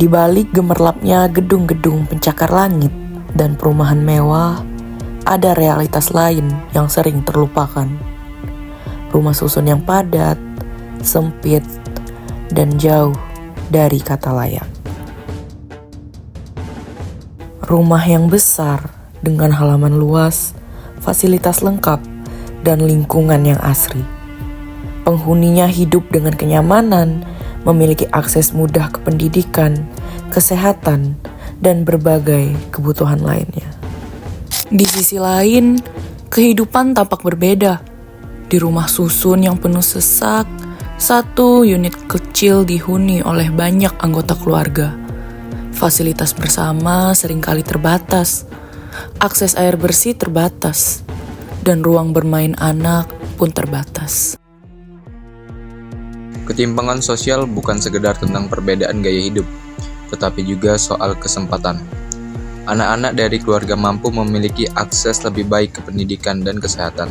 Di balik gemerlapnya gedung-gedung pencakar langit dan perumahan mewah, ada realitas lain yang sering terlupakan. Rumah susun yang padat, sempit, dan jauh dari kata layak. Rumah yang besar dengan halaman luas, fasilitas lengkap, dan lingkungan yang asri. Penghuninya hidup dengan kenyamanan, memiliki akses mudah ke pendidikan, kesehatan, dan berbagai kebutuhan lainnya. Di sisi lain, kehidupan tampak berbeda. Di rumah susun yang penuh sesak, satu unit kecil dihuni oleh banyak anggota keluarga. Fasilitas bersama seringkali terbatas, akses air bersih terbatas, dan ruang bermain anak pun terbatas. Ketimpangan sosial bukan sekedar tentang perbedaan gaya hidup, tetapi juga soal kesempatan. Anak-anak dari keluarga mampu memiliki akses lebih baik ke pendidikan dan kesehatan,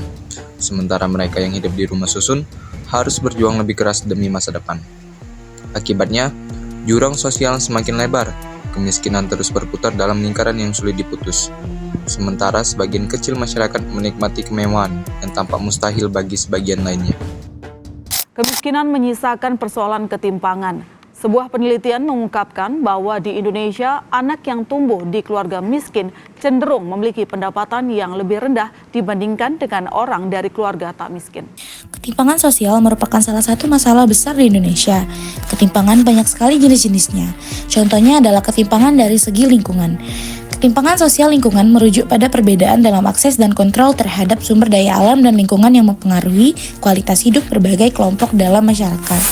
sementara mereka yang hidup di rumah susun harus berjuang lebih keras demi masa depan. Akibatnya, jurang sosial semakin lebar, kemiskinan terus berputar dalam lingkaran yang sulit diputus, sementara sebagian kecil masyarakat menikmati kemewahan yang tampak mustahil bagi sebagian lainnya. Kemiskinan menyisakan persoalan ketimpangan. Sebuah penelitian mengungkapkan bahwa di Indonesia, anak yang tumbuh di keluarga miskin cenderung memiliki pendapatan yang lebih rendah dibandingkan dengan orang dari keluarga tak miskin. Ketimpangan sosial merupakan salah satu masalah besar di Indonesia. Ketimpangan banyak sekali jenis-jenisnya. Contohnya adalah ketimpangan dari segi lingkungan. Ketimpangan sosial lingkungan merujuk pada perbedaan dalam akses dan kontrol terhadap sumber daya alam dan lingkungan yang mempengaruhi kualitas hidup berbagai kelompok dalam masyarakat.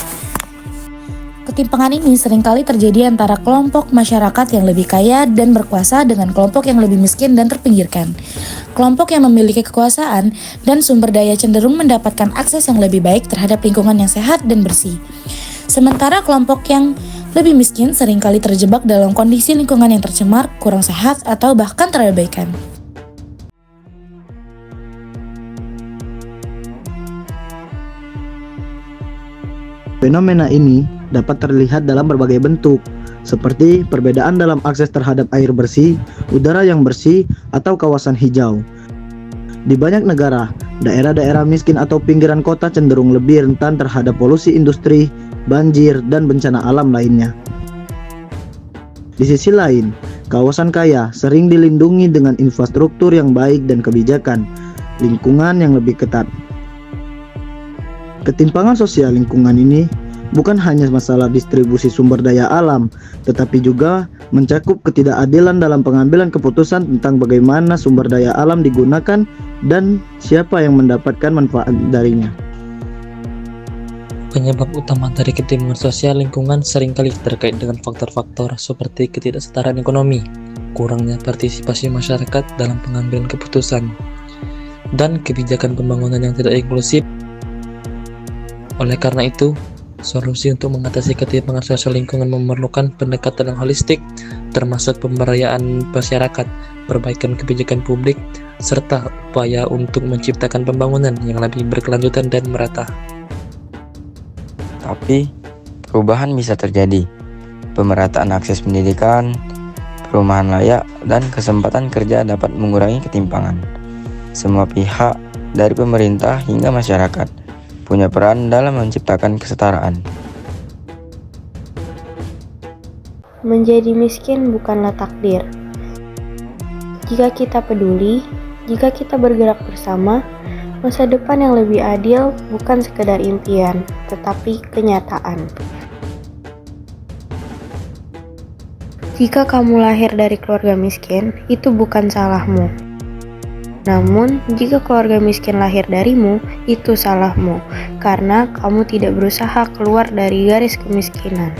Ketimpangan ini seringkali terjadi antara kelompok masyarakat yang lebih kaya dan berkuasa dengan kelompok yang lebih miskin dan terpinggirkan. Kelompok yang memiliki kekuasaan dan sumber daya cenderung mendapatkan akses yang lebih baik terhadap lingkungan yang sehat dan bersih. Sementara kelompok yang lebih miskin seringkali terjebak dalam kondisi lingkungan yang tercemar, kurang sehat, atau bahkan terabaikan. Fenomena ini dapat terlihat dalam berbagai bentuk, seperti perbedaan dalam akses terhadap air bersih, udara yang bersih, atau kawasan hijau. Di banyak negara, daerah-daerah miskin atau pinggiran kota cenderung lebih rentan terhadap polusi industri, banjir, dan bencana alam lainnya. Di sisi lain, kawasan kaya sering dilindungi dengan infrastruktur yang baik dan kebijakan lingkungan yang lebih ketat. Ketimpangan sosial lingkungan ini bukan hanya masalah distribusi sumber daya alam, tetapi juga mencakup ketidakadilan dalam pengambilan keputusan tentang bagaimana sumber daya alam digunakan dan siapa yang mendapatkan manfaat darinya. Penyebab utama dari ketimpangan sosial lingkungan seringkali terkait dengan faktor-faktor seperti ketidaksetaraan ekonomi, kurangnya partisipasi masyarakat dalam pengambilan keputusan, dan kebijakan pembangunan yang tidak inklusif. Oleh karena itu, solusi untuk mengatasi ketimpangan sosial lingkungan memerlukan pendekatan yang holistik, termasuk pemberdayaan masyarakat, perbaikan kebijakan publik, serta upaya untuk menciptakan pembangunan yang lebih berkelanjutan dan merata. Tapi, perubahan bisa terjadi. Pemerataan akses pendidikan, perumahan layak, dan kesempatan kerja dapat mengurangi ketimpangan. Semua pihak, dari pemerintah hingga masyarakat, punya peran dalam menciptakan kesetaraan. Menjadi miskin bukanlah takdir. Jika kita peduli, jika kita bergerak bersama, masa depan yang lebih adil bukan sekedar impian, tetapi kenyataan. Jika kamu lahir dari keluarga miskin, itu bukan salahmu. Namun, jika keluarga miskin lahir darimu, itu salahmu, karena kamu tidak berusaha keluar dari garis kemiskinan.